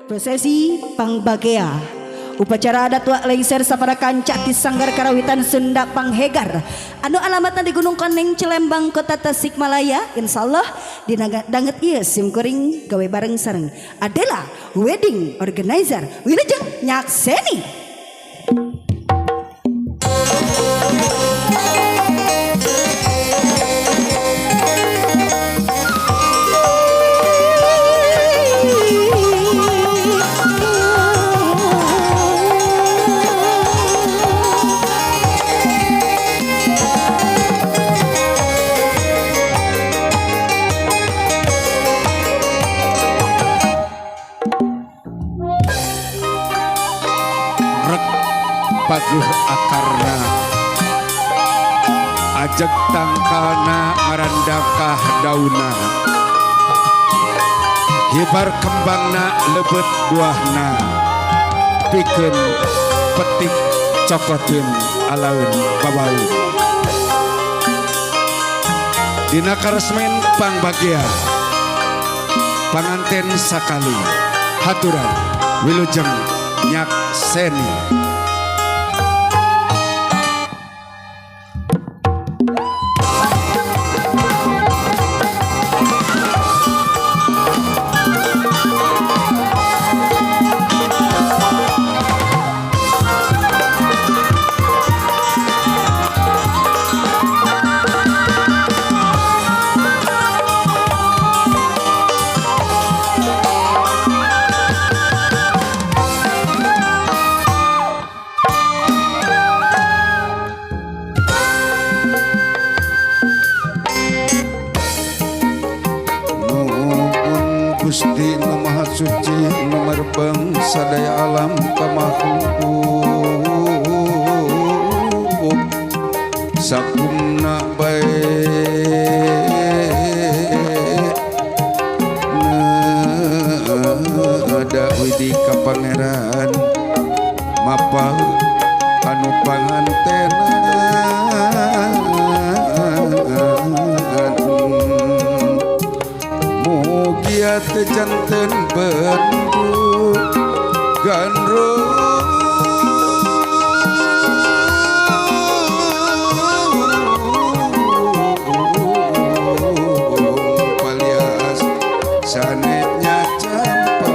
Prosesi Pangbagea, upacara adat wak lengser sapada kancak di Sanggar Karawitan Sunda Panghegar anu alamatna di Gunung Koneng Cilembang Kota Tasikmalaya. Insyaallah dinanget ieu simkuring gawe bareng sareng adalah wedding organizer Wilujeng Nyakseni. Paguh akarna ajeg tangkalna ngarandakah dauna hibar kembangna lebet buahna pikeun petik cokotin alaun babaun dina karesmen Pangbagea panganten sakali haturan Wilujeng Nyakseni. Gusti Nu Maha Suci nomor bangsa daya alam kamakhluk sakumna bae ada widi ka pangeran mapal anu pangantena mugia teu janten bendu gandrung palias sanetnya campa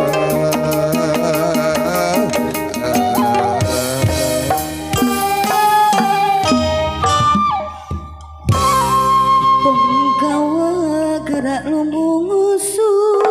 Penggawa gerak lumbung usul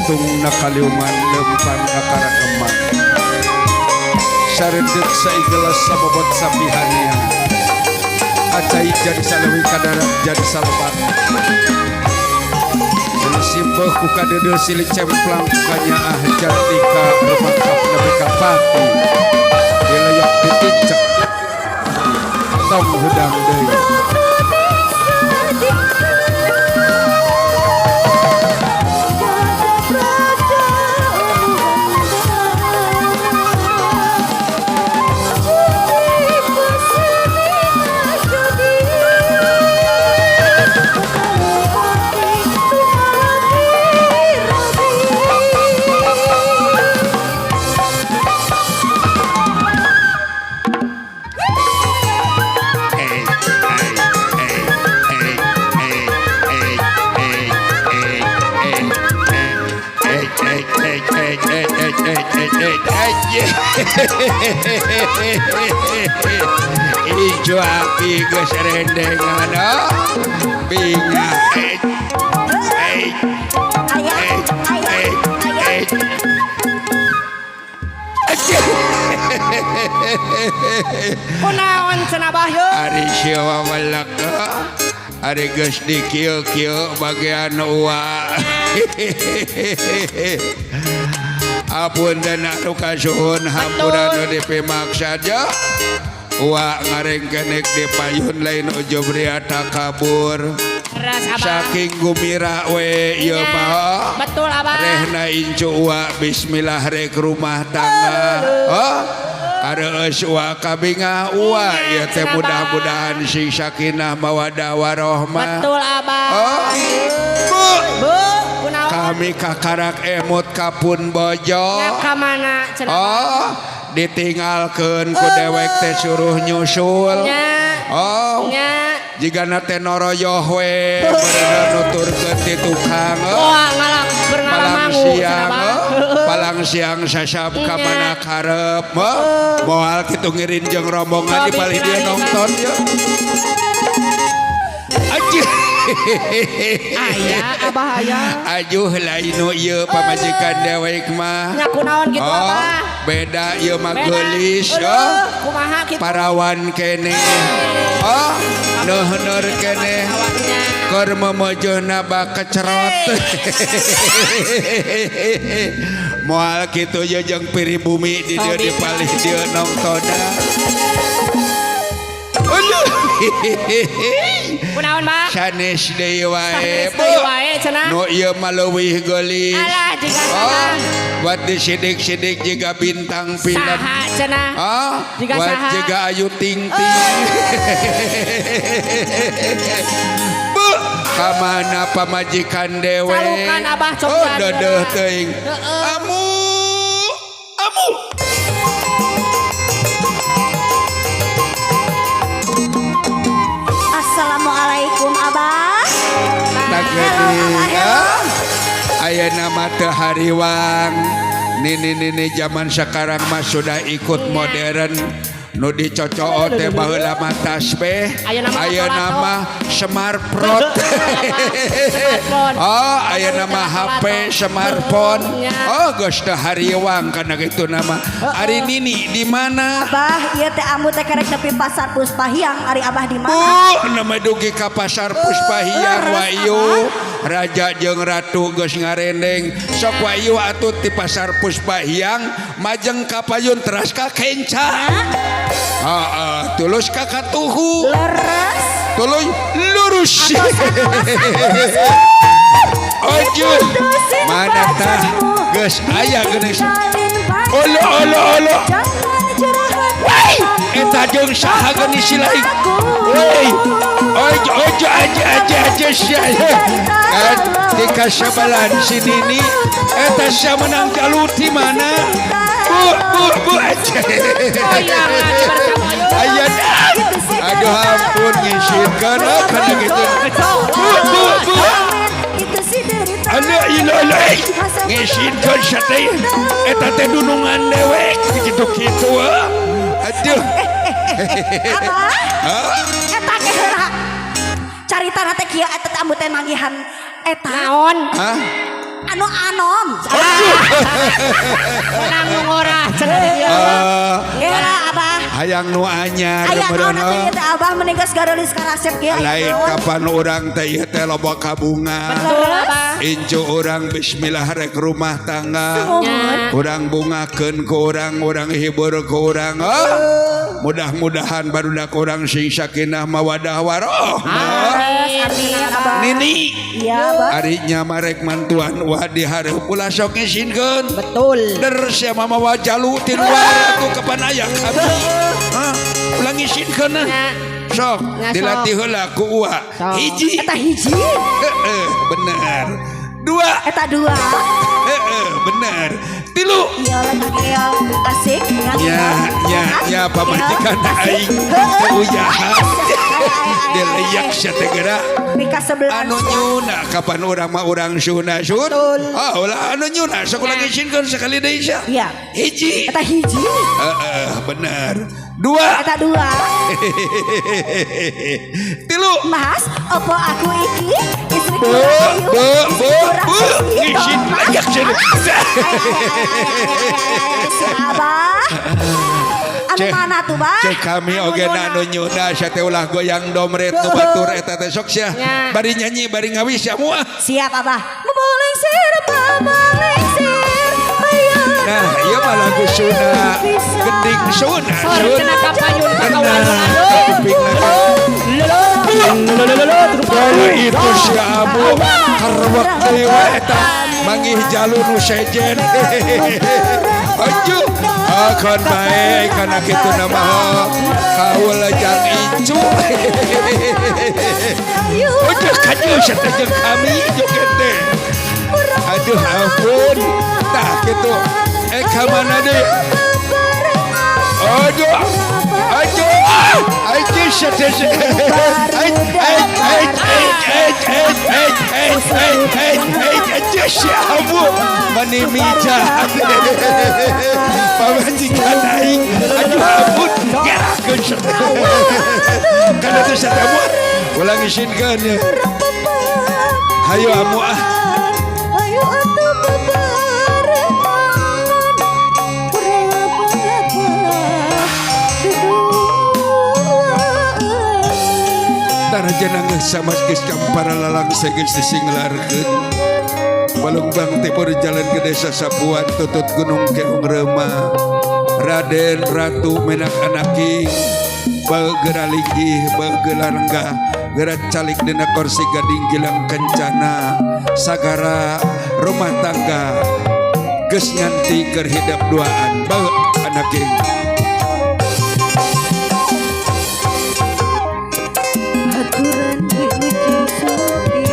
jantung nakaliuman lempang nakarakeman saredet saigelas sabobot sapihania acai jadi salawi kadarat jadi salabat simpel ku kadede silih cemplang kanya jatika rumakap nabi kapati dilayak diticek tong hudang deui Ijo api geus rendengan binga kunaon cenah Bahyu ari siwa malaka ari geus dikieu-kieu bagian uwa apun dan anu kasuhun hampura nu dipimaksaja wa ngareng kenek dipayun lain ujub riata kabur ras Abah saking gumira we ieu mah betul Abah rehna incu wa bismillah rek rumah tangga areus wa kabinga wa ieu teh mudah-mudahan sing sakinah mawaddah warahmah betul Abah Bu kunaon kami kakarak emut kapun bojo ka mana cenah ditinggalkeun ku dewek teh suruh nyusul nya jika nate noroyoh we bener nuturkeun ti tukang ngalak palang berngalamangu siang palang siang sasap ka mana karep moal kitu ngirin jeung rombongan di balik dia nonton ya anjir aya Abah aya ajuh lain ieu pamajikan dewek mah nya kunaon kitu Abah beda ieu mah Beda. geulis kumaha kitu parawan kene neuheur kene awaknya keur memojona bak kecerot moal kitu ye jeung piribumi di dieu dipalih dieu nongtona kunaon Bah sanes deui wae sanes deui wae cenah nu ieu mah leuwih geulis alah jiga saha buat disidik-sidik jiga bintang film saha cenah jiga buat saha jiga Ayu Ting Ting bu kamana pamajikan dewe Salukan Abah cobian dedeh teuing amu Assalamualaikum Abah. tageuning aya nama teu hariwang nini zaman sekarang mah sudah ikut modern nu dicocok teh baheula mah tasbih aya nama smartphone aya nama HP smartphone geus teu hariwang kana kitu nama ari nini di mana Abah ieu teh ambu teh karek nepi pasar Puspahyang ari Abah di mana nama dugi ka pasar Puspahyang wa ieu raja jeung ratu geus ngarendeng sok wa ieu atuh ti pasar Puspahyang majeng ka payun teras ka kenca tulus kakak tuhu leres tuluy lurus ojo mana tah geus aya geuning olo wai eta jeung saha geuning si lain wai ojo aja saya di kasabalan sini ni eta sia menang jalur di mana bu aja aya aduh ampun ngisirkan kana gitu bu anu iloleh ngisirkan sateu eta teh dunungan dewek kitu-kitu aduh Abah eta ge heula carita teh kieu eta teh ambu teh manggihan eta naon anu anom. Menang ngorah cenah dia. Gila abah. hayang nu anyar Aya naon beuneu. atuh ieu teh abah menegas garulis karasep ge. Lain kapan orang teh ieu teh loba kabunga. Betul Abah. Incu orang bismillah rek rumah tangga. Mohon. Orang bungakeun ku orang hibur ku orang. Mudah-mudahan barudak orang sing sakinah mawadah warohmah. Amin abah. Nini Iya abah. arinya marek mantuan wah di hareup ulah sok ngisinkeun. Betul. Der sia mama wajalu ti luar atuh kapan aya abdi. Hah? Ulah ngisinkeun nah. Sok Ngasok. dilatih heula ku uwa. Sok. Hiji. Eta hiji. Bener. Dua. Eta dua. Bener. Tilu. Iya lagi geol asik. Ya pamajikan aing uyahan. Deleyak sategera. Mika sebelah. Anu nyuna kapan urang mah urang sunah sun. Ulah anu nyuna sok ulah ngisinkeun sakali deui sia. Iya. Hiji. Eta hiji. Bener. Dua. Eta dua. Tilu. Mas, opo aku iki istri Bu, ngisin layak cenah. Abah. Anu mana tuh, Bah? Cek kami Anu oge nyuna. anu nyuna sia teh ulah goyang domret nu batur eta teh sok sia. Ya. Bari nyanyi bari ngawis sia moal. Siap, Abah. Memelengsir, memelengsir. Ayo. Nah, ieu mah lagu Sunda. Gending Sunda. Sorry cenah kapayun kakawan Kalau itu si Abu karwak dewa eta mangih jalu nu sejen. Aju akan baik karena kitu nama kaul jang incu. Udah kaju sateujeun kami joget teh. Aduh ampun. Tah kitu kamana deui. Aduh. Abu menimija pamajikan aing aduh ampun gerakeun kana teh satamu ulang isinkeun ya hayu amu Ayo atuh bebarengan. tarajan geus samas geus para lalang geus disinglarkeun balungbang timur jalan ke desa Sapuan tutut gunung Keung Rema Raden Ratu menak anaki bagera linggih bagelarangga gerak calik dina kursi gading gilang kencana sagara rumah tangga geus nganti keur hidap duaan bau anaki Aturan wiluji sopi,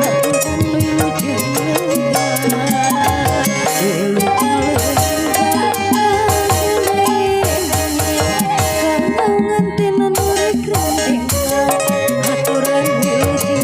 aturan wiluji kalau ngantinan mereka aturan wiluji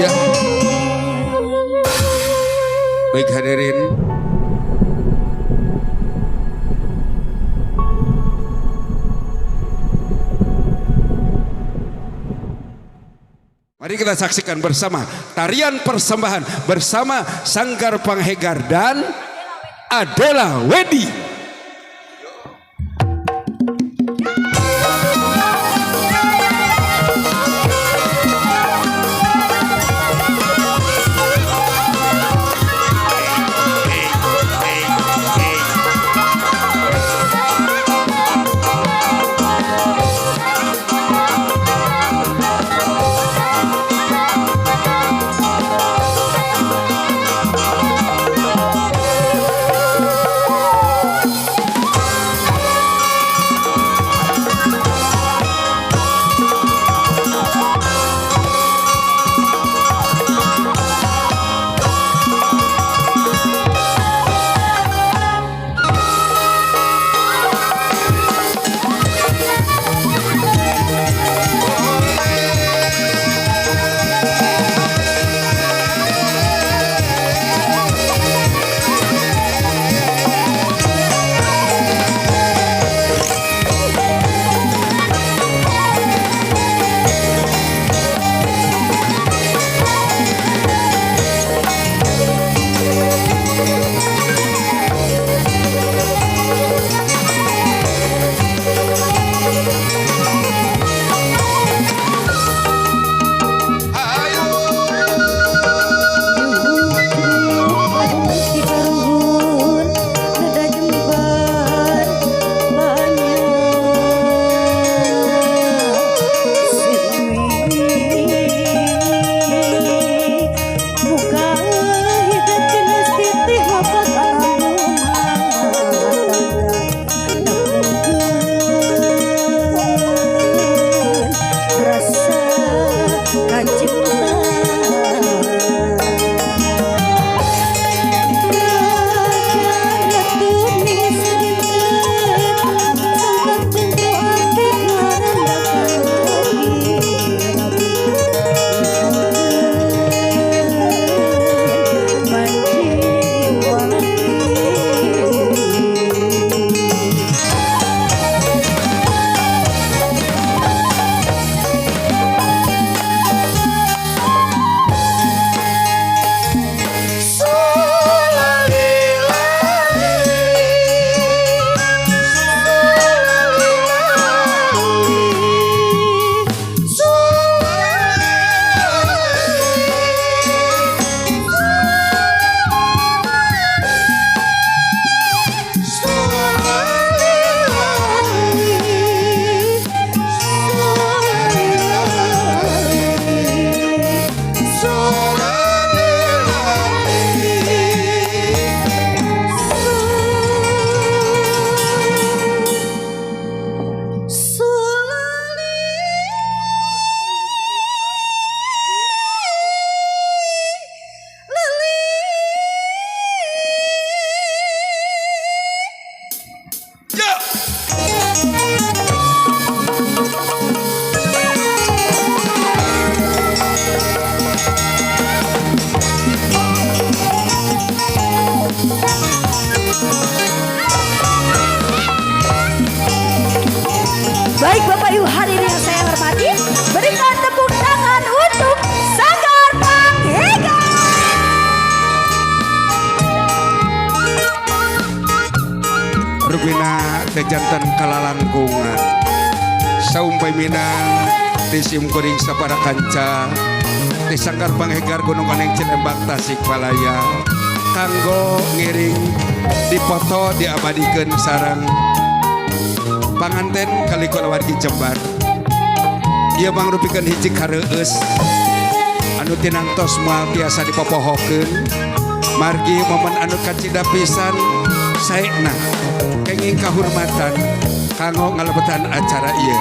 ya baik hadirin mari kita saksikan bersama tarian persembahan bersama Sanggar Panghegar dan Adela Wedi. hadirin yang saya hormati, berikan tepuk tangan untuk Sanggar Panghega. Rubina tejantan kalalangkungan saumpai minang tisim kuring sapara kanca di Sanggar Panghegar Gunung Kaneng Cilembang Tasikmalaya kanggo ngiring dipoto diabadikeun sareng panganten kali kulawargi Jembar. Ieu mangrupikeun hiji kareueus anu tinangtos moal biasa dipopohokeun margi momen anu kacida pisan saena kenging kahormatan kanggo ngalebetan acara ieu.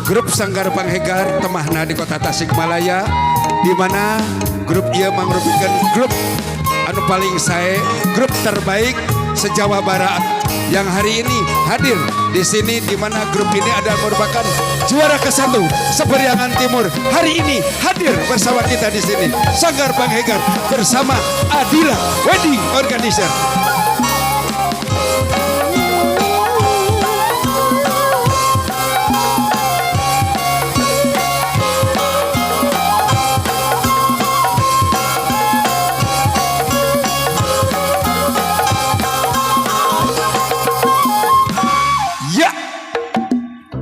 Grup Sanggar Panghegar temahna di kota Tasikmalaya di mana grup ieu mangrupikeun grup anu paling sae, grup terbaik se-Jawa Barat yang hari ini hadir di sini di mana grup ini adalah merupakan juara ke-1 Seperiangan Timur. Hari ini hadir bersama kita di sini Sanggar Panghegar bersama Adila Wedding Organizer.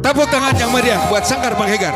Tepuk tangan yang meriah buat Sanggar Panghegar.